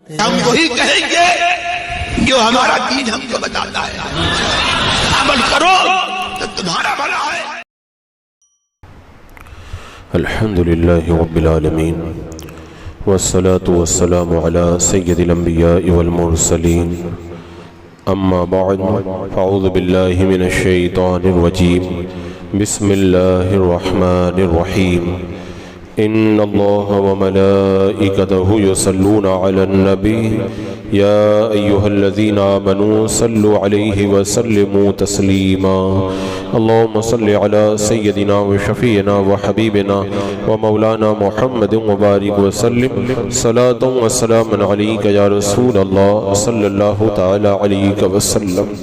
ہم وہی کہیں گے جو ہمارا دین ہم کو بتاتا ہے، عمل کرو تو تمہارا بھلا ہے۔ الحمدللہ رب العالمین والصلاة والسلام علی سید الانبیاء والمرسلین، اما بعد فاعوذ باللہ من الشیطان الرجیم، بسم اللہ الرحمن الرحیم۔ ان اللہ وملائکتہ یصلون علی النبی یا ایہا الذین آمنوا صلوا علیہ وسلموا تسلیما۔ اللہم صل علی سیدنا وشفیعنا وحبیبنا ومولانا محمد وبارک وسلم صلاۃ وسلام علیک یا رسول اللہ صلی اللہ تعالی علیہ وسلم۔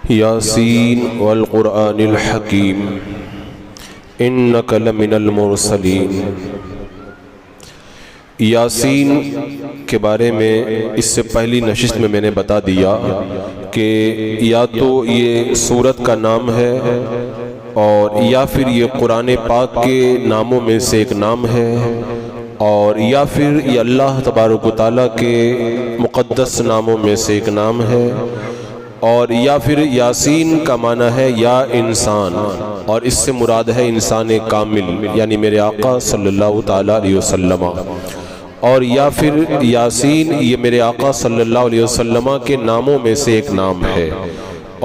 یاسین والقرآن الحکیم انک لمن المرسلین۔ یاسین کے بارے میں اس سے پہلی نشست میں میں نے بتا دیا کہ یا تو یہ سورت کا نام ہے اور یا پھر یہ قرآن پاک کے ناموں میں سے ایک نام ہے، اور یا پھر یہ اللہ تبارک و تعالیٰ کے مقدس ناموں میں سے ایک نام ہے، اور یا پھر یاسین کا معنی ہے یا انسان، اور اس سے مراد ہے انسان کامل یعنی میرے آقا صلی اللہ تعالیٰ علیہ وسلم، اور یا پھر یاسین یہ میرے آقا صلی اللہ علیہ وسلم کے ناموں میں سے ایک نام ہے۔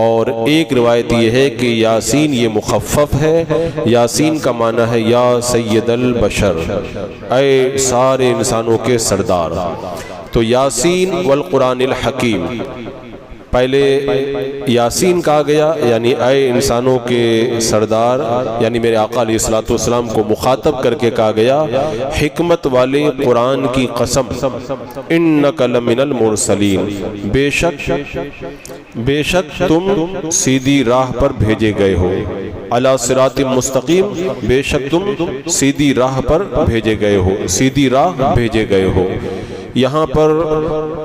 اور ایک روایت یہ ہے کہ یاسین یہ مخفف ہے، یاسین کا معنی ہے یا سید البشر، اے سارے انسانوں کے سردار۔ تو یاسین والقرآن الحکیم، پہلے یاسین کہا گیا یعنی اے انسانوں کے سردار، یعنی میرے آقا علیہ السلام کو مخاطب کر کے کہا گیا حکمت والے قرآن کی قسم، انک لمن المرسلین، بے شک تم سیدھی راہ پر بھیجے گئے ہو، علی صراط مستقیم، بے شک تم سیدھی راہ پر بھیجے گئے ہو، سیدھی راہ بھیجے گئے ہو۔ یہاں پر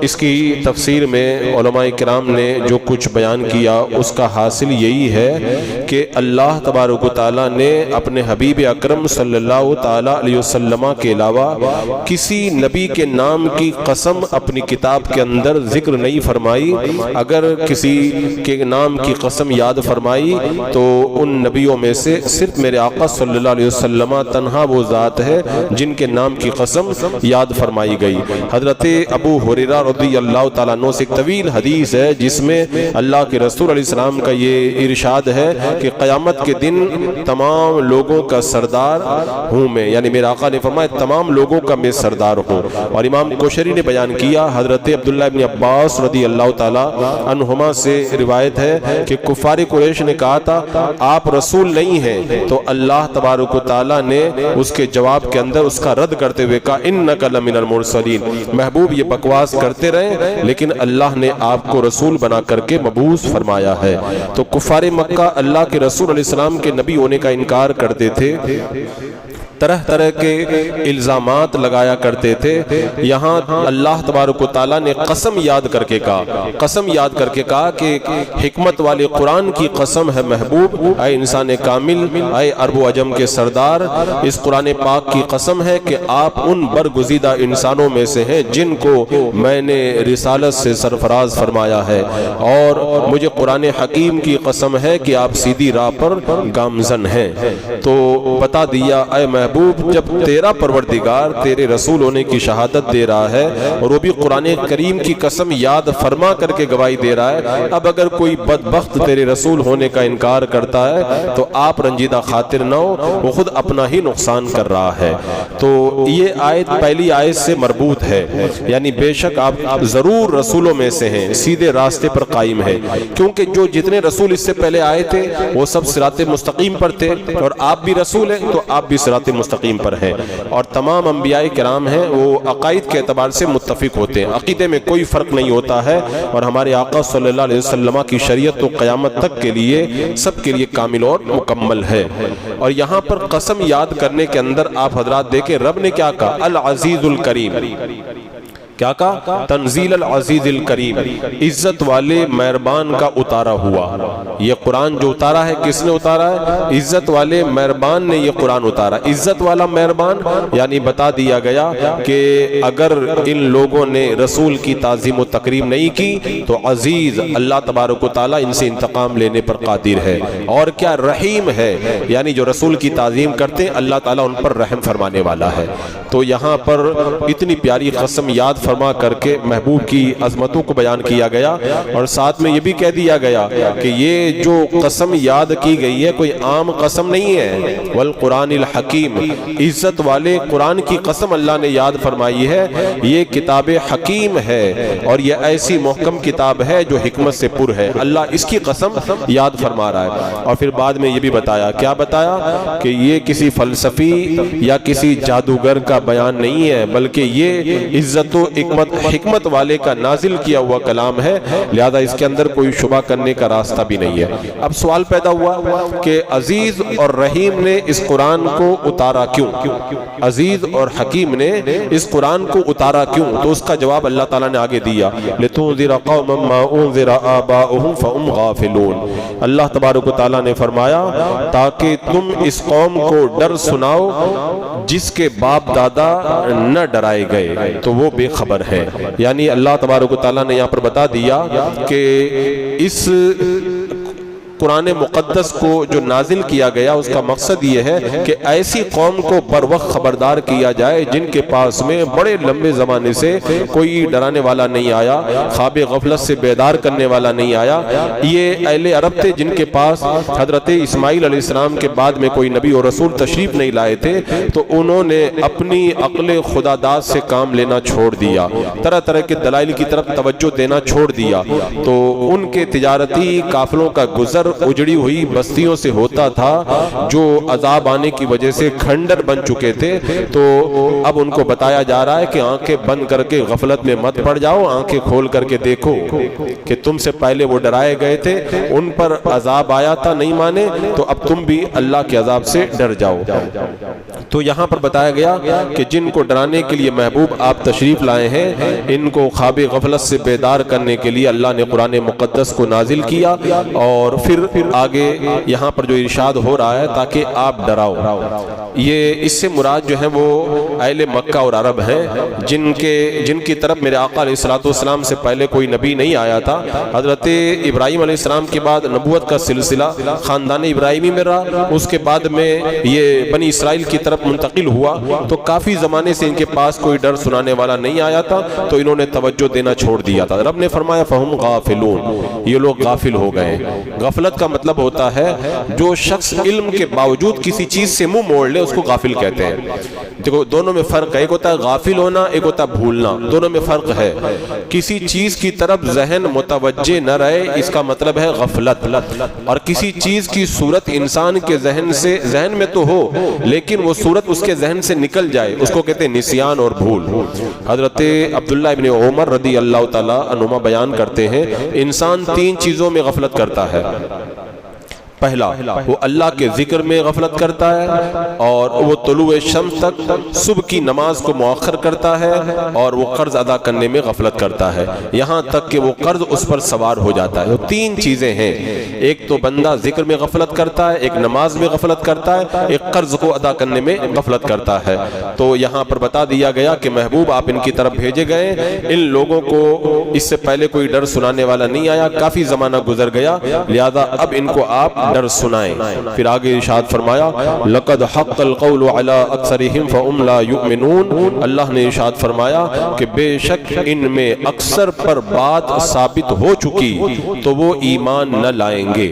اس کی تفسیر میں علماء کرام نے جو کچھ بیان کیا اس کا حاصل یہی ہے کہ اللہ تبارک و تعالیٰ نے اپنے حبیب اکرم صلی اللہ تعالیٰ علیہ وسلم کے علاوہ کسی نبی کے نام کی قسم اپنی کتاب کے اندر ذکر نہیں فرمائی۔ اگر کسی کے نام کی قسم یاد فرمائی تو ان نبیوں میں سے صرف میرے آقا صلی اللہ علیہ وسلم تنہا وہ ذات ہے جن کے نام کی قسم یاد فرمائی گئی۔ حضرت ابو ہریرہ رضی اللہ تعالیٰ عنہ سے ایک طویل حدیث ہے جس میں اللہ کے رسول علیہ السلام کا یہ ارشاد ہے کہ قیامت کے دن تمام لوگوں کا سردار ہوں میں، یعنی میرے آقا نے فرمایا تمام لوگوں کا میں سردار ہوں۔ اور امام کوشری نے بیان کیا، حضرت عبداللہ ابن عباس رضی اللہ تعالیٰ عنہما سے روایت ہے کہ کفار قریش نے کہا تھا آپ رسول نہیں ہیں، تو اللہ تبارک و تعالیٰ نے اس کے جواب کے اندر اس کا رد کرتے ہوئے کہا انک لمن المرسلین، محبوب یہ بکواس کرتے رہے لیکن اللہ نے آپ کو رسول بنا کر کے مبعوث فرمایا ہے۔ تو کفار مکہ اللہ کے رسول علیہ السلام کے نبی ہونے کا انکار کرتے تھے، طرح طرح کے الزامات لگایا کرتے تھے۔ یہاں اللہ تبارک و تعالیٰ نے قسم یاد کر کے کہا کہ حکمت والے قرآن کی قسم ہے محبوب، اے انسان کامل، اے عرب و عجم کے سردار، اس قرآن پاک کی قسم ہے کہ آپ ان برگزیدہ انسانوں میں سے ہیں جن کو میں نے رسالت سے سرفراز فرمایا ہے، اور مجھے قرآن حکیم کی قسم ہے کہ آپ سیدھی راہ پر گامزن ہیں۔ تو بتا دیا اے محبوب، جب تیرا پروردگار تیرے رسول ہونے کی شہادت دے رہا ہے اور وہ بھی قرآن کریم کی قسم یاد فرما کر کے گواہی دے رہا ہے، اب اگر کوئی بدبخت تیرے رسول ہونے کا انکار کرتا ہے تو آپ رنجیدہ خاطر نہ ہو، وہ خود اپنا ہی نقصان کر رہا ہے۔ تو یہ آیت پہلی آیت سے مربوط ہے، یعنی بے شک آپ ضرور رسولوں میں سے ہیں، سیدھے راستے پر قائم ہیں، کیونکہ جو جتنے رسول اس سے پہلے آئے تھے وہ سب صراط مستقیم پر تھے، اور آپ بھی رسول ہیں تو آپ بھی صراط مستقیم پر ہیں، اور تمام انبیاء کرام ہیں وہ عقائد کے اعتبار سے متفق ہوتے ہیں، عقیدے میں کوئی فرق نہیں ہوتا ہے، اور ہمارے آقا صلی اللہ علیہ وسلم کی شریعت تو قیامت تک کے لیے سب کے لیے کامل اور مکمل ہے۔ اور یہاں پر قسم یاد کرنے کے اندر آپ حضرات دیکھیں رب نے کیا کہا، العزیز الکریم، کیا کہا؟ تنزیل العزیز الکریم، عزت والے مہربان کا اتارا ہوا۔ یہ قرآن جو اتارا ہے کس نے اتارا ہے؟ عزت والے مہربان نے یہ قرآن اتارا۔ عزت والا مہربان یعنی بتا دیا گیا کہ اگر ان لوگوں نے رسول کی تعظیم و تکریم نہیں کی تو عزیز اللہ تبارک و تعالیٰ ان سے انتقام لینے پر قادر ہے، اور کیا رحیم ہے، یعنی جو رسول کی تعظیم کرتے ہیں اللہ تعالیٰ ان پر رحم فرمانے والا ہے۔ تو یہاں پر اتنی پیاری قسم یاد فرما کر کے محبوب کی عظمتوں کو بیان کیا گیا، اور ساتھ میں یہ بھی کہہ دیا گیا کہ یہ جو قسم یاد کی گئی ہے کوئی عام قسم نہیں ہے، والقرآن الحکیم، عزت والے قرآن کی قسم اللہ نے یاد فرمائی ہے، یہ کتاب حکیم ہے اور یہ ایسی محکم کتاب ہے جو حکمت سے پر ہے، اللہ اس کی قسم یاد فرما رہا ہے۔ اور پھر بعد میں یہ بھی بتایا، کیا بتایا؟ کہ یہ کسی فلسفی یا کسی جادوگر کا بیان نہیں ہے، بلکہ یہ عزت و حکمت والے کا نازل کیا ہوا کلام ہے، لہذا اس کے اندر کوئی شبہ کرنے کا راستہ بھی نہیں ہے۔ اب سوال پیدا ہوا کہ عزیز اور رحیم نے اس قرآن کو اتارا کیوں؟ عزیز اور حکیم نے اس قرآن کو اتارا کیوں؟ تو اس کا جواب اللہ تعالیٰ نے آگے دیا، لِتُنذِرَ قَوْمًا مَّا أُنذِرَ آبَاؤُهُمْ فَهُمْ غَافِلُونَ۔ اللہ تبارک و تعالیٰ نے فرمایا تاکہ تم اس قوم کو ڈر سناؤ جس کے باپ دادا نہ ڈرائے گئے تو وہ بے خبر ہے۔ یعنی اللہ تبارک و تعالیٰ نے یہاں پر بتا دیا کہ اس قرآن مقدس کو جو نازل کیا گیا اس کا مقصد یہ ہے کہ ایسی قوم کو بر وقت خبردار کیا جائے جن کے پاس میں بڑے لمبے زمانے سے کوئی ڈرانے والا نہیں آیا، خواب غفلت سے بیدار کرنے والا نہیں آیا۔ یہ اہل عرب تھے جن کے پاس حضرت اسماعیل علیہ السلام کے بعد میں کوئی نبی اور رسول تشریف نہیں لائے تھے، تو انہوں نے اپنی عقل خدا داد سے کام لینا چھوڑ دیا، طرح طرح کے دلائل کی طرف توجہ دینا چھوڑ دیا، تو ان کے تجارتی قافلوں کا گزر اجڑی ہوئی بستیوں سے ہوتا تھا جو عذاب آنے کی وجہ سے کھنڈر بن چکے تھے۔ تو اب ان کو بتایا جا رہا ہے کہ آنکھیں بند کر کے غفلت میں مت پڑ جاؤ، آنکھیں کھول کر کے دیکھو کہ تم سے پہلے وہ ڈرائے گئے تھے، ان پر عذاب آیا تھا، نہیں مانے، تو اب تم بھی اللہ کے عذاب سے ڈر جاؤ۔ تو یہاں پر بتایا گیا کہ جن کو ڈرانے کے لیے محبوب آپ تشریف لائے ہیں، ان کو خواب غفلت سے بیدار کرنے کے لیے اللہ نے قرآن مقدس کو نازل کیا، اور پھر آگے یہاں پر جو ارشاد ہو رہا ہے تاکہ آپ ڈراؤ، یہ اس سے مراد جو ہے وہ اہل مکہ اور عرب ہیں جن کی طرف میرے آقا علیہ السلام سے پہلے کوئی نبی نہیں آیا تھا۔ حضرت ابراہیم علیہ السلام کے بعد نبوت کا سلسلہ خاندان ابراہیمی میں رہا، اس کے بعد میں یہ بنی اسرائیل کی طرف منتقل ہوا، تو کافی زمانے سے ان کے پاس کوئی ڈر سنانے والا نہیں آیا تھا، تو انہوں نے توجہ دینا چھوڑ دیا تھا۔ رب نے فرمایا فَهُمْ غَافِلُونَ، یہ لوگ غافل ہو گئے۔ غفلت کا مطلب ہوتا ہے جو شخص علم کے باوجود کسی چیز سے منہ موڑ لے اس کو غافل کہتے ہیں۔ دیکھو دونوں میں فرق ہے، ایک ہوتا ہے غافل ہونا، ایک ہوتا ہے بھولنا، دونوں میں فرق ہے۔ کسی چیز کی طرف ذہن متوجہ نہ رہے اس کا مطلب ہے غفلت، اور کسی چیز کی صورت انسان کے ذہن میں تو ہو لیکن وہ صورت اس کے ذہن سے نکل جائے اس کو کہتے ہیں نسیان اور بھول۔ حضرت عبداللہ ابن عمر رضی اللہ تعالی عنہما بیان کرتے ہیں انسان تین چیزوں میں غفلت کرتا ہے۔ پہلا وہ اللہ کے ذکر میں غفلت کرتا ہے، اور وہ طلوع شمس تک صبح کی نماز کو مؤخر کرتا ہے، اور وہ قرض ادا کرنے میں غفلت کرتا ہے یہاں تک کہ وہ قرض اس پر سوار ہو جاتا ہے۔ وہ تین چیزیں ہیں، ایک تو بندہ ذکر میں غفلت کرتا ہے، ایک نماز میں غفلت کرتا ہے، ایک قرض کو ادا کرنے میں غفلت کرتا ہے۔ تو یہاں پر بتا دیا گیا کہ محبوب آپ ان کی طرف بھیجے گئے، ان لوگوں کو اس سے پہلے کوئی ڈر سنانے والا نہیں آیا، کافی زمانہ گزر گیا، لہذا اب ان کو آپ ڈر سنائیں۔ پھر آگے ارشاد فرمایا لَقَدْ حَقَّ الْقَوْلُ عَلَىٰ أَكْثَرِهِمْ فَهُمْ لَا يُؤْمِنُونَ، اللہ نے ارشاد فرمایا کہ بے شک ان میں اکثر پر بات ثابت ہو چکی تو وہ ایمان نہ لائیں گے۔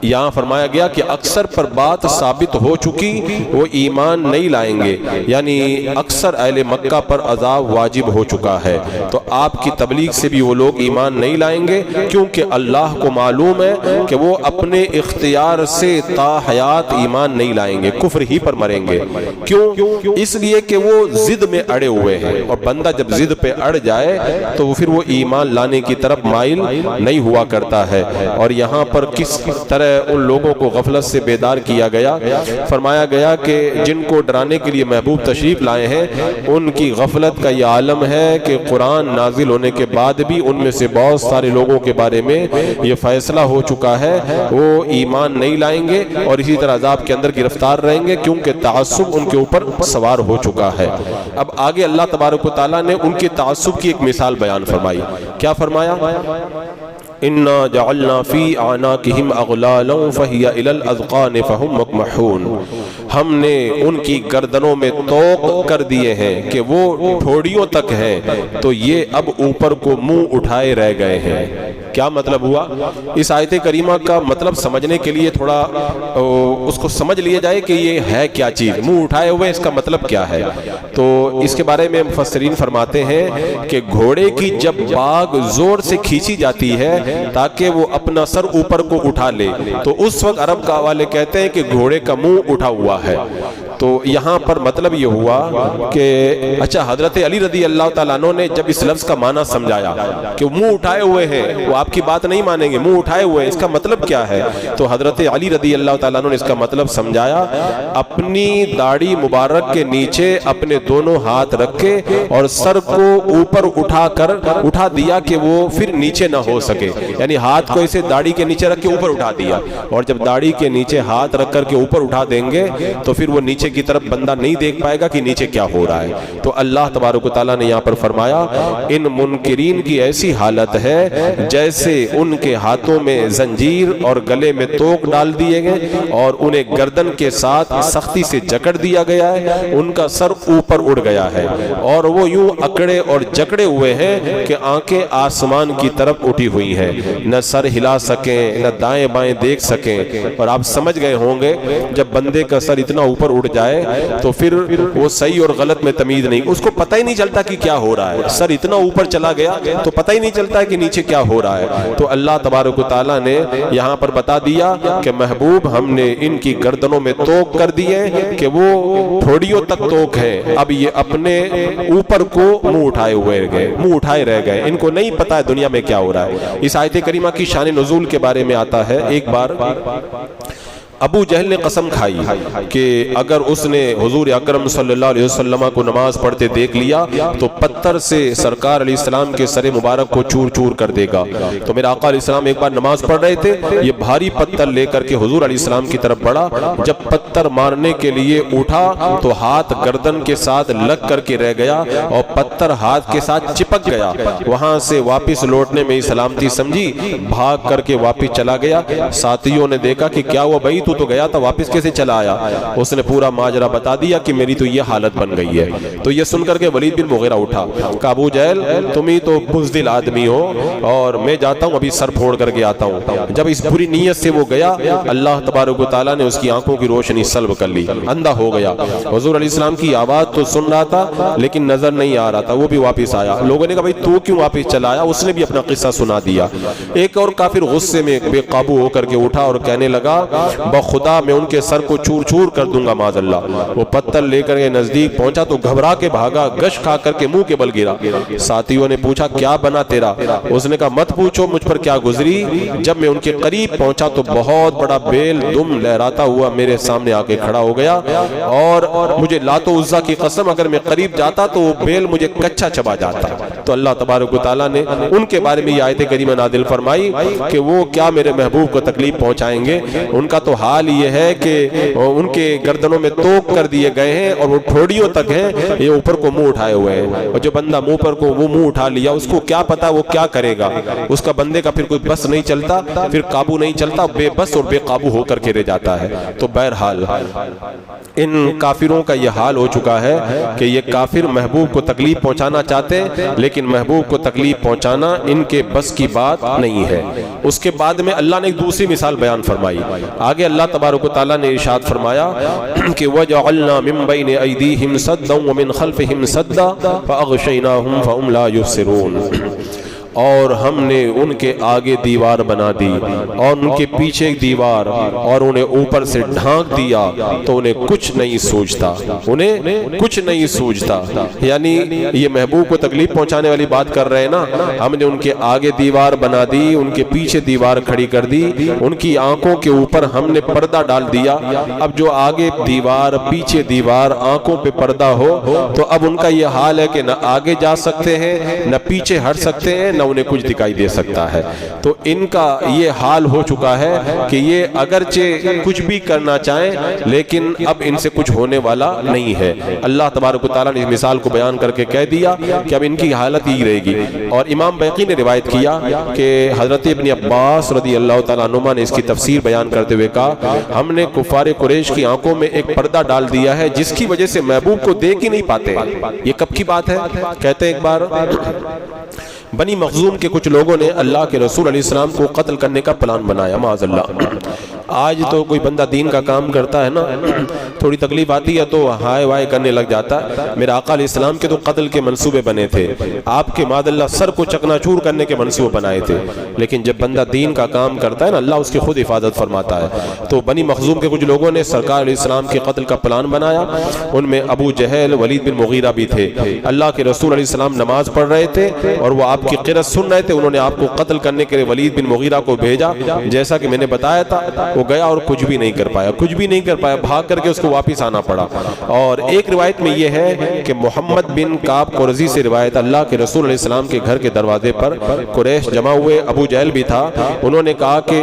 یہاں فرمایا گیا کہ اکثر پر بات ثابت ہو چکی وہ ایمان نہیں لائیں گے، یعنی اکثر اہل مکہ پر عذاب واجب ہو چکا ہے، تو آپ کی تبلیغ سے بھی وہ لوگ ایمان نہیں لائیں گے، کیونکہ اللہ کو معلوم ہے کہ وہ اپنے اختیار سے تا حیات ایمان نہیں لائیں گے، کفر ہی پر مریں گے۔ کیوں؟ اس لیے کہ وہ ضد میں اڑے ہوئے ہیں، اور بندہ جب ضد پہ اڑ جائے تو پھر وہ ایمان لانے کی طرف مائل نہیں ہوا کرتا ہے۔ اور یہاں پر کس طرح ان لوگوں کو غفلت سے بیدار کیا گیا، فرمایا گیا کہ جن کو ڈرانے کے لیے محبوب تشریف لائے ہیں ان کی غفلت کا یہ عالم ہے کہ قرآن نازل ہونے کے بعد بھی ان میں سے بہت سارے لوگوں کے بارے میں یہ فیصلہ ہو چکا ہے وہ ایمان نہیں لائیں گے اور اسی طرح عذاب کے اندر گرفتار رہیں گے، کیونکہ تعصب ان کے اوپر سوار ہو چکا ہے۔ اب آگے اللہ تبارک و تعالیٰ نے ان کے تعصب کی ایک مثال بیان فرمائی۔ کیا فرمایا؟ اِنَّا جَعَلْنَا فِي أَعْنَاقِهِمْ أَغْلَالًا فَهِيَ إِلَى الْأَذْقَانِ فَهُمْ مُقْمَحُونَ، ہم نے ان کی گردنوں میں طوق کر دیے ہیں کہ وہ ٹھوڑیوں تک ہیں، تو یہ اب اوپر کو منہ اٹھائے رہ گئے ہیں۔ کیا مطلب ہوا؟ اس آیت کریمہ کا مطلب سمجھنے کے لیے تھوڑا اس کو سمجھ لیا جائے کہ یہ ہے کیا چیز، منہ اٹھائے ہوئے اس کا مطلب کیا ہے۔ تو اس کے بارے میں مفسرین فرماتے ہیں کہ گھوڑے کی جب باگ زور سے کھینچی جاتی ہے تاکہ وہ اپنا سر اوپر کو اٹھا لے، تو اس وقت عرب کا والے کہتے ہیں کہ گھوڑے کا منہ اٹھا ہوا ہے۔ تو یہاں پر مطلب یہ ہوا کہ اچھا حضرت علی رضی اللہ تعالیٰ عنہ نے جب اس لفظ کا معنی سمجھایا کہ منہ اٹھائے ہوئے ہیں، وہ آپ کی بات نہیں مانیں گے، منہ اٹھائے ہوئے ہیں، اس کا مطلب کیا ہے؟ تو حضرت علی رضی اللہ تعالیٰ عنہ نے اس کا مطلب سمجھایا، اپنی داڑھی مبارک کے نیچے اپنے دونوں ہاتھ رکھے اور سر کو اوپر اٹھا دیا کہ وہ پھر نیچے نہ ہو سکے، یعنی ہاتھ کو اسے داڑھی کے نیچے رکھ کے اوپر اٹھا دیا، اور جب داڑھی کے نیچے ہاتھ رکھ کر کے اوپر اٹھا دیں گے تو پھر وہ نیچے کی طرف بندہ نہیں دیکھ پائے گا کہ نیچے کیا ہو رہا ہے۔ تو اللہ تبارک و تعالیٰ نے یہاں پر فرمایا ان منکرین کی ایسی حالت ہے جیسے ان کے ہاتھوں میں زنجیر اور گلے میں توق ڈال دیے گئے اور انہیں گردن کے ساتھ سختی سے جکڑ دیا گیا ہے، ان کا سر اوپر اڑ گیا ہے اور وہ یوں اکڑے اور جکڑے ہوئے ہیں کہ آنکھیں آسمان کی طرف اٹھی ہوئی ہیں، نہ سر ہلا سکیں نہ دائیں بائیں دیکھ سکیں۔ اور آپ سمجھ گئے ہوں گے جب بندے کا سر اتنا اوپر اڑ جائے تو پھر وہ صحیح اور غلط میں تمیز نہیں، اس کو پتہ ہی نہیں چلتا کہ کیا ہو رہا ہے، سر اتنا اوپر چلا گیا تو پتہ ہی نہیں چلتا کہ نیچے کیا ہو رہا ہے۔ تو اللہ تبارک و تعالیٰ نے یہاں پر بتا دیا کہ محبوب ہم نے ان کی گردنوں میں توق کر دیے کہ وہ تھوڑیوں تک توق ہے، اب یہ اپنے اوپر کو منہ اٹھائے رہ گئے، ان کو نہیں پتا ہے دنیا میں کیا ہو رہا ہے۔ اس آیت کریمہ کی شان نزول کے بارے میں آتا ہے، ایک بار ابو جہل نے قسم کھائی کہ اگر اس نے حضور اکرم صلی اللہ علیہ وسلم کو نماز پڑھتے دیکھ لیا تو پتھر سے سرکار علیہ السلام کے سر مبارک کو چور چور کر دے گا۔ تو میرا آقا علیہ السلام ایک بار نماز پڑھ رہے تھے، یہ بھاری پتھر لے کر کے حضور علیہ السلام کی طرف بڑھا، جب پتھر مارنے کے لیے اٹھا تو ہاتھ گردن کے ساتھ لگ کر کے رہ گیا اور پتھر ہاتھ کے ساتھ چپک گیا، وہاں سے واپس لوٹنے میں سلامتی سمجھی، بھاگ کر کے واپس چلا گیا۔ ساتھیوں نے دیکھا کہ کیا ہوا بھائی، تو گیا تھا واپس کیسے چلا آیا؟ اس نے پورا ماجرا بتا دیا کہ میری تو یہ حالت بن گئی ہے۔ تو یہ سن کر کے ولید بن مغیرہ اٹھا، کہا ابو جہل تم ہی تو بزدل آدمی ہو اور میں جاتا ہوں ابھی سر پھوڑ کر کے آتا ہوں۔ جب اس بری نیت سے وہ گیا، اللہ تبارک و تعالیٰ نے اس کی آنکھوں کی روشنی سلب کر لی، اندھا ہو گیا۔ حضور علیہ السلام کی آواز تو سن رہا تھا لیکن نظر نہیں آ رہا تھا، وہ بھی واپس آیا۔ لوگوں نے کہا بھائی تو کیوں واپس چلا آیا؟ اس نے بھی اپنا قصہ سنا دیا۔ ایک اور کافر غصے میں بے قابو ہو کر کے اٹھا اور کہنے لگا بخدا میں ان کے سر کو چور چور کر دوں گا معاذ اللہ۔ وہ پتھر لے کر کے نزدیک پہنچا تو گھبرا کے بھاگا، گش کھا کر کے منہ کے بل گرا۔ ساتھیوں نے پوچھا کیا بنا تیرا؟ اس نے کہا مت پوچھو مجھ پر کیا گزری، جب میں ان کے قریب پہنچا تو بہت بڑا بیل دم لہراتا ہوا میرے سامنے آ کے کھڑا ہو گیا اور مجھے لات و عزا کی قسم اگر میں قریب جاتا تو وہ بیل مجھے کچا چبا جاتا۔ تو اللہ تبارک و تعالیٰ نے ان کے بارے میں یہ آیت کریمہ نازل فرمائی کہ وہ کیا میرے محبوب کو تکلیف پہنچائیں گے، ان کا تو حال یہ ہے کہ ان کے گردنوں میں توق کر دیے گئے ہیں اور وہ ٹھوڑیوں تک ہیں، یہ اوپر کو منہ اٹھائے ہوئے ہیں۔ اور جو بندہ منہ پر کو وہ منہ اٹھا لیا اس کو کیا پتا وہ کیا کرے گا، اس کا بندے کا پھر کوئی بس نہیں چلتا، پھر قابو نہیں چلتا، بے بس اور بے قابو ہو کر کے رہ جاتا ہے۔ تو بہرحال ان کافروں کا یہ حال ہو چکا ہے کہ یہ کافر محبوب کو تکلیف پہنچانا چاہتے ہیں لیکن محبوب کو تکلیف پہنچانا ان کے بس کی بات نہیں ہے۔ اس کے بعد میں اللہ نے ایک دوسری مثال بیان فرمائی۔ آگے اللہ تبارک و تعالیٰ نے ارشاد فرمایا کہ وَجَعَلْنَا مِن بَيْنِ أَيْدِيهِمْ سَدًّا وَمِنْ خَلْفِهِمْ سَدًّا فَأَغْشَيْنَاهُمْ فَهُمْ لَا يُبْصِرُونَ۔ اور ہم نے ان کے آگے دیوار بنا دی اور ان کے پیچھے ایک دیوار اور انہیں اوپر سے ڈھانک دیا تو انہیں کچھ نہیں سوچتا، انہیں کچھ نہیں سوچتا۔ یعنی یہ محبوب کو تکلیف پہنچانے والی بات کر رہے ہیں نا، ہم نے ان کے آگے دیوار بنا دی، ان کے پیچھے دیوار کھڑی کر دی، ان کی آنکھوں کے اوپر ہم نے پردہ ڈال دیا۔ اب جو آگے دیوار پیچھے دیوار آنکھوں پہ پردہ ہو تو اب ان کا یہ حال ہے کہ نہ آگے جا سکتے ہیں نہ پیچھے ہٹ سکتے ہیں، نہ انہیں کچھ دکھائی دے سکتا ہے۔ تو ان کا یہ حال ہو چکا ہے کہ یہ اگرچہ کچھ بھی کرنا چاہیں لیکن اب ان سے کچھ ہونے والا نہیں ہے۔ اللہ تبارک و تعالیٰ نے اس مثال کو بیان کر کے کہہ دیا کہ اب ان کی حالت ہی رہے گی۔ اور امام بیقی نے روایت کیا کہ حضرت ابن عباس رضی اللہ تعالیٰ عنہما نے اس کی تفسیر بیان کرتے ہوئے کہا، ہم نے کفار قریش کی آنکھوں میں ایک پردہ ڈال دیا ہے جس کی وجہ سے محبوب کو دیکھ ہی نہیں پاتے۔ یہ کب کی بات ہے؟ کہتے ہیں ایک بار بنی مخزوم کے کچھ لوگوں نے اللہ کے رسول علیہ السلام کو قتل کرنے کا پلان بنایا، معاذ اللہ۔ آج تو کوئی بندہ دین کا کام کرتا ہے نا، تھوڑی تکلیف آتی ہے تو ہائے وائے کرنے لگ جاتا ہے۔ میرے آقا علیہ السلام کے تو قتل کے منصوبے بنے تھے، آپ کے معاذ اللہ سر کو چکنا چور کرنے کے منصوبے بنائے تھے، لیکن جب بندہ دین کا کام کرتا ہے نا اللہ اس کی خود حفاظت فرماتا ہے۔ تو بنی مخزوم کے کچھ لوگوں نے سرکار علیہ السلام کے قتل کا پلان بنایا، ان میں ابو جہل، ولید بن مغیرہ بھی تھے۔ اللہ کے رسول علیہ السلام نماز پڑھ رہے تھے اور وہ آپ کی قرأت سن رہے تھے، انہوں نے آپ کو قتل کرنے کے لیے ولید بن مغیرہ کو بھیجا، جیسا کہ میں نے بتایا تھا۔ وہ گیا اور کچھ بھی نہیں کر پایا، بھاگ کر کے اس کو واپس آنا پڑا۔ اور ایک روایت میں یہ ہے کہ محمد بن کعب قرظی سے روایت، اللہ کے رسول علیہ السلام کے گھر کے دروازے پر قریش جمع ہوئے، ابو جہل بھی تھا، انہوں نے کہا کہ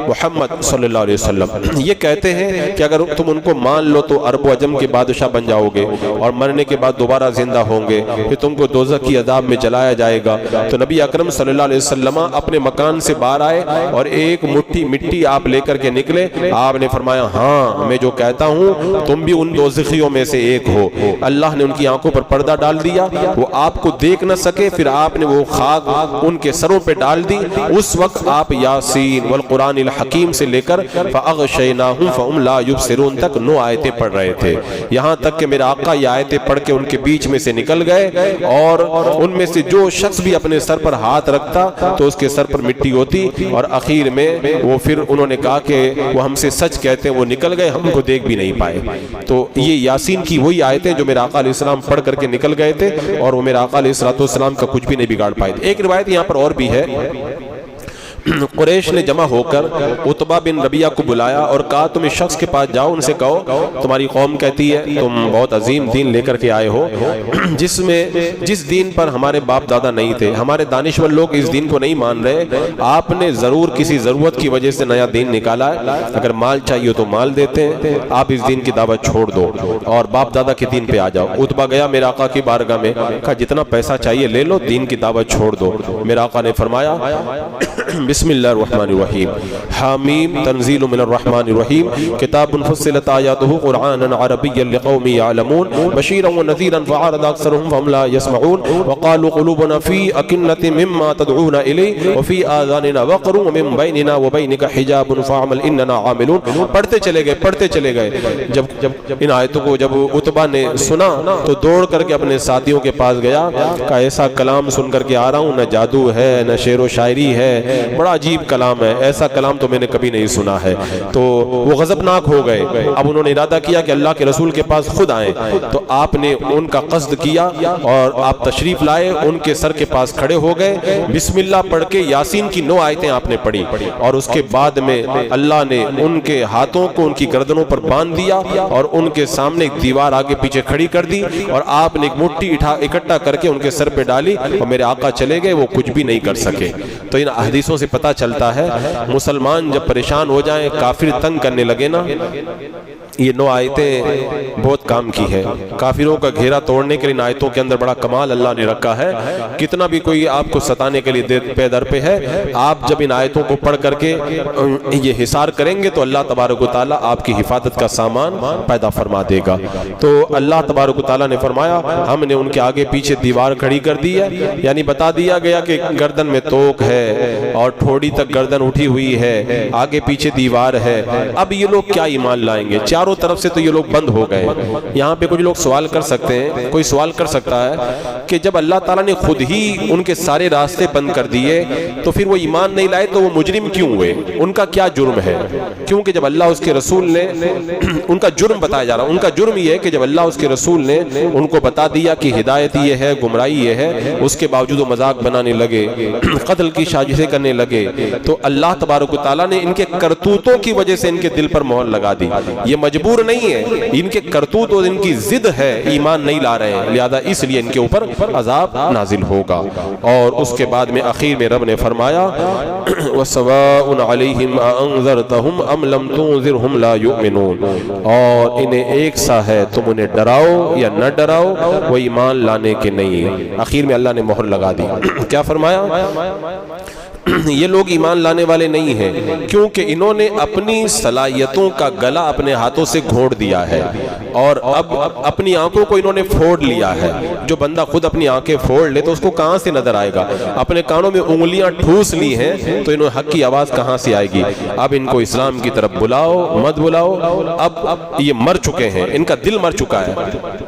محمد صلی اللہ علیہ وسلم یہ کہتے ہیں کہ اگر تم ان کو مان لو تو عرب و عجم کے بادشاہ بن جاؤ گے اور مرنے کے بعد دوبارہ زندہ ہوں گے، پھر تم کو دوزخ کی عذاب میں جلایا جائے گا۔ تو نبی اکرم صلی اللہ علیہ وسلم اپنے مکان سے باہر آئے اور ایک مٹھی مٹی آپ لے کر کے نکلے۔ آپ نے فرمایا ہاں میں جو کہتا ہوں تم بھی ان دوزخیوں میں سے ایک ہو۔ اللہ نے ان کی آنکھوں پر پردہ ڈال دیا، وہ آپ کو دیکھ نہ سکے، پھر آپ نے وہ خاک ان کے سروں پہ ڈال دی۔ اس وقت آپ یاسین والقرآن الحکیم سے لے کر فَأَغْشَيْنَاهُمْ فَهُمْ لَا يُبْصِرُونَ تک 9 آیتیں پڑھ رہے تھے، یہاں تک کہ میرا آقا یہ آیتیں پڑھ کے ان کے بیچ میں سے نکل گئے اور ان میں سے جو شخص بھی اپنے سر پر ہاتھ رکھتا تو اس کے سر پر مٹی ہوتی، اور اخیر میں وہ پھر انہوں نے کہا کہ وہ ہم سے سچ کہتے ہیں، وہ نکل گئے، ہم کو دیکھ بھی نہیں پائے۔ تو یہ یاسین کی وہی آیتیں جو میرے آقا علیہ السلام پڑھ کر کے نکل گئے تھے اور وہ میرے آقا علیہ السلام کا کچھ بھی نہیں بگاڑ پائے تھے۔ ایک روایت یہاں پر اور بھی ہے، قریش نے جمع ہو کر عتبہ بن ربیعہ کو بلایا اور کہا تم اس شخص کے پاس جاؤ، ان سے کہو تمہاری قوم کہتی ہے تم بہت عظیم دین لے کر کے آئے ہو، جس دین پر ہمارے باپ دادا نہیں تھے، ہمارے دانشور لوگ اس دین کو نہیں مان رہے، آپ نے ضرور کسی ضرورت کی وجہ سے نیا دین نکالا ہے، اگر مال چاہیے تو مال دیتے ہیں، آپ اس دین کی دعوت چھوڑ دو اور باپ دادا کے دین پہ آ جاؤ۔ عتبہ گیا میرے آقا کی بارگاہ میں، کہا جتنا پیسہ چاہیے لے لو، دین کی دعوت چھوڑ دو۔ میرے آقا نے فرمایا بسم اللہ الرحمن الرحیم، حامیم تنزیل من الرحمن الرحیم، کتاب فصلت آیاتہ قرآنا عربیا لقوم یعلمون بشیرا ونذیرا فعارض اکثرهم فهم لا يسمعون وقالوا قلوبنا فی اکنۃ مما تدعونا الیہ وفی آذاننا وقر ومن بیننا وبینک حجاب فاعمل اننا عاملون۔ پڑھتے چلے گئے، جب ان آیتوں کو جب عتبہ نے سنا تو دوڑ کر کے اپنے ساتھیوں کے پاس گیا، کہا ایسا کلام سن کر کے آ رہا ہوں، نہ جادو ہے نہ شعر و شاعری ہے، بڑا عجیب کلام ہے، ایسا کلام تو میں نے کبھی نہیں سنا ہے۔ تو وہ غضبناک ہو گئے، اب انہوں نے ارادہ کیا کہ اللہ کے رسول کے پاس خود آئیں، تو آپ نے ان کا قصد کیا اور آپ تشریف لائے، ان کے سر کے پاس کھڑے ہو گئے، بسم اللہ پڑھ کے یاسین کی 9 آیتیں آپ نے پڑھی، اور اس کے بعد میں اللہ نے ان کے ہاتھوں کو ان کی گردنوں پر باندھ دیا اور ان کے سامنے ایک دیوار آگے پیچھے کھڑی کر دی اور آپ نے ایک مٹھی اکٹھا کر کے ان کے سر پہ ڈالی اور میرے آقا چلے گئے، وہ کچھ بھی نہیں کر سکے۔ تو ان حدیثوں سے پتہ چلتا ہے مسلمان جب پریشان ہو جائیں، کافر تنگ کرنے لگے نا، یہ 9 آیتیں بہت کام کی ہے۔ کافروں کا گھیرا توڑنے کے لیے ان آیتوں کے اندر بڑا کمال اللہ نے رکھا ہے۔ کتنا بھی کوئی آپ کو ستانے کے لیے پے در پہ ہے، آپ جب ان آیتوں کو پڑھ کر کے یہ حصار کریں گے تو اللہ تبارک و تعالیٰ آپ کی حفاظت کا سامان پیدا فرما دے گا۔ تو اللہ تبارک و تعالیٰ نے فرمایا ہم نے ان کے آگے پیچھے دیوار کھڑی کر دی ہے، یعنی بتا دیا گیا کہ گردن میں توک ہے اور ٹھوڑی تک گردن اٹھی ہوئی ہے، آگے پیچھے دیوار ہے۔ اب یہ لوگ کیا ایمان لائیں گے؟ چاروں طرف سے تو یہ لوگ بند ہو گئے. یہاں پہ کچھ لوگ سوال کر سکتے ہیں, کوئی سوال کر سکتا ہے کہ جب اللہ تعالیٰ نے خود ہی ان کے سارے راستے بند کر دیے تو پھر وہ ایمان نہیں لائے تو وہ مجرم کیوں ہوئے, ان کا کیا جرم ہے؟ کیونکہ جب اللہ اس کے رسول نے ان کا جرم بتایا جا رہا, ان کا جرم یہ ہے کہ جب اللہ اس کے رسول نے ان کو بتا دیا کہ ہدایت یہ ہے, گمراہی یہ ہے, اس کے باوجود وہ مذاق بنانے لگے, قتل کی سازشیں کرنے لگے, تو اللہ تبارک و تعالیٰ نے ان کے کرتوتوں کی وجہ سے ان کے دل پر مہر لگا دی. یہ مجبور نہیں ہے, ان کے کرتوت اور ان کی ضد ہے, ایمان نہیں لا رہے ہیں, لہذا اس لیے ان کے اوپر عذاب نازل ہوگا. اور اس کے بعد میں آخر میں رب نے فرمایا وَسَوَاءٌ عَلَيْهِمْ أَأَنذَرْتَهُمْ أَمْ لَمْ تُنذِرْهُمْ لَا يُؤْمِنُونَ, اور انہیں ایک سا ہے تم انہیں ڈراؤ یا نہ ڈراؤ وہ ایمان لانے کے نہیں. آخر میں اللہ نے مہر لگا دی. کیا فرمایا؟ یہ لوگ ایمان لانے والے نہیں ہیں کیونکہ انہوں نے اپنی صلاحیتوں کا گلا اپنے ہاتھوں سے گھوڑ دیا ہے اور اب اپنی آنکھوں کو انہوں نے پھوڑ لیا ہے. جو بندہ خود اپنی آنکھیں پھوڑ لے تو اس کو کہاں سے نظر آئے گا؟ اپنے کانوں میں انگلیاں ٹھوس لی ہیں تو انہوں حق کی آواز کہاں سے آئے گی؟ اب ان کو اسلام کی طرف بلاؤ مت بلاؤ, اب یہ مر چکے ہیں, ان کا دل مر چکا ہے.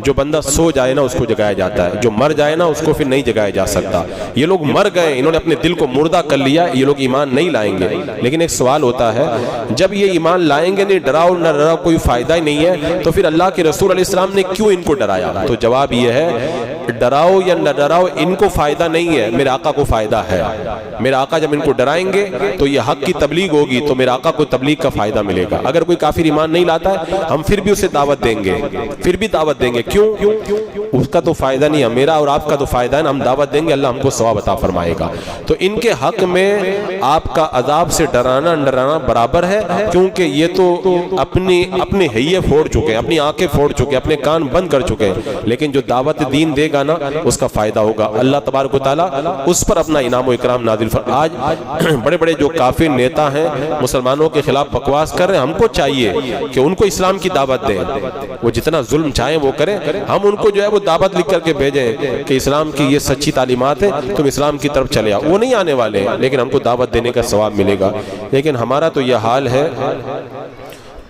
جو بندہ سو جائے نا اس کو جگایا جاتا ہے, جو مر جائے نا اس کو پھر نہیں جگایا جا سکتا. یہ لوگ مر گئے, انہوں نے اپنے دل کو مردہ کر لیا, یہ لوگ ایمان نہیں لائیں گے. لیکن ایک سوال ہوتا ہے, جب یہ ایمان لائیں گے نہیں, ڈراؤ نہ ڈراؤ کوئی فائدہ ہی نہیں ہے, تو پھر اللہ کے رسول علیہ السلام نے کیوں ان کو ڈرایا؟ تو جواب یہ ہے ڈراؤ یا نہ ڈراؤ ان کو فائدہ نہیں ہے, میرے آقا کو فائدہ ہے. میرے آقا جب ان کو ڈرائیں گے تو یہ حق کی تبلیغ ہوگی تو میرے آقا کو تبلیغ کا فائدہ ملے گا. اگر کوئی کافر ایمان نہیں لاتا ہے ہم پھر بھی اسے دعوت دیں گے, پھر بھی دعوت دیں گے. کیوں؟ اس کا تو فائدہ نہیں ہے, میرا اور آپ کا تو فائدہ ہے نا, ہم دعوت دیں گے, اللہ ہم کو ثواب عطا فرمائے گا. تو ان کے حق میں آپ کا عذاب سے ڈرانا برابر ہے, کیونکہ یہ تو اپنے حیے پھوڑ چکے ہیں, اپنی آنکھیں پھوڑ چکے ہیں, اپنے کان بند کر چکے ہیں. لیکن جو دعوت دین دے گا نا اس کا فائدہ ہوگا. اللہ تبارک و تعالیٰ اس پر اپنا انعام و اکرام نازل آج بڑے بڑے جو کافر نیتا ہیں مسلمانوں کے خلاف بکواس کر رہے ہیں, ہم کو چاہیے کہ ان کو اسلام کی دعوت دیں. وہ جتنا ظلم چاہیں وہ کریں, ہم ان کو جو ہے وہ دعوت لکھ کر کے بھیجیں کہ اسلام کی یہ سچی تعلیمات ہے, تم اسلام کی طرف چلے آؤ. وہ نہیں آنے والے ہیں لیکن ہم کو دعوت دینے کا ثواب ملے گا. لیکن ہمارا تو یہ حال ہے,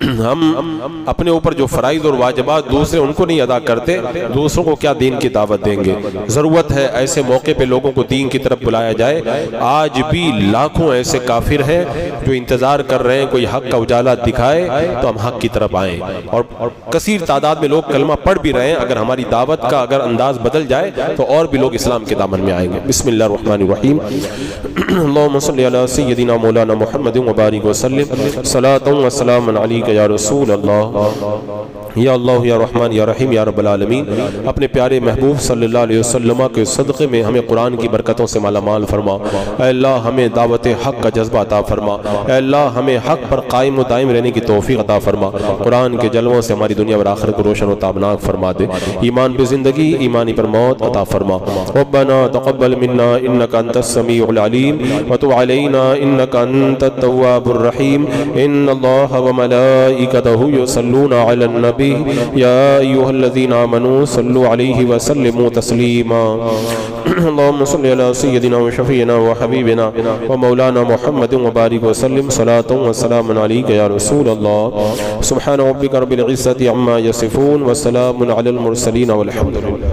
ہم اپنے اوپر جو فرائض اور واجبات دوسرے ان کو نہیں ادا کرتے, دوسروں کو کیا دین کی دعوت دیں گے؟ ضرورت ہے ایسے موقع پہ لوگوں کو دین کی طرف بلایا جائے. آج بھی لاکھوں ایسے کافر ہیں جو انتظار کر رہے ہیں کوئی حق کا اجالا دکھائے تو ہم حق کی طرف آئیں, اور کثیر تعداد میں لوگ کلمہ پڑھ بھی رہے ہیں. اگر ہماری دعوت کا اگر انداز بدل جائے تو اور بھی لوگ اسلام کے دامن میں آئیں گے. بسم اللہ الرحمن الرحیم. اللہم صلی علی سیدنا مولانا محمد وبارک وسلم صلاۃ و سلام علیک یا رسول اللہ. یا اللہ یا رحمان یا رحیم یا رب العالمین, اپنے پیارے محبوب صلی اللہ علیہ وسلم کے صدقے میں ہمیں قرآن کی برکتوں سے مالا مال فرما. اے اللہ ہمیں دعوت حق کا جذبہ عطا فرما. اے اللہ ہمیں حق پر قائم و دائم رہنے کی توفیق عطا فرما. قرآن کے جلووں سے ہماری دنیا اور آخرت کو روشن و تابناک فرما دے. ایمان پہ زندگی, ایمانی پر موت عطا فرما. ربنا تقبل منا انک انت السمیع العلیم وتب علینا انک انت التواب الرحیم. ان اللہ وملائکتہ یصلون علی النبی یا ایھا الذین آمنوا صلوا علیہ وسلموا تسلیما. اللهم صل علی سیدنا وشفیعنا وحبیبنا ومولانا محمد وبارک وسلم صلاۃ وسلام علیک یا رسول اللہ. سبحان ربک رب العزۃ عما یصفون وسلام علی المرسلین والحمد للہ.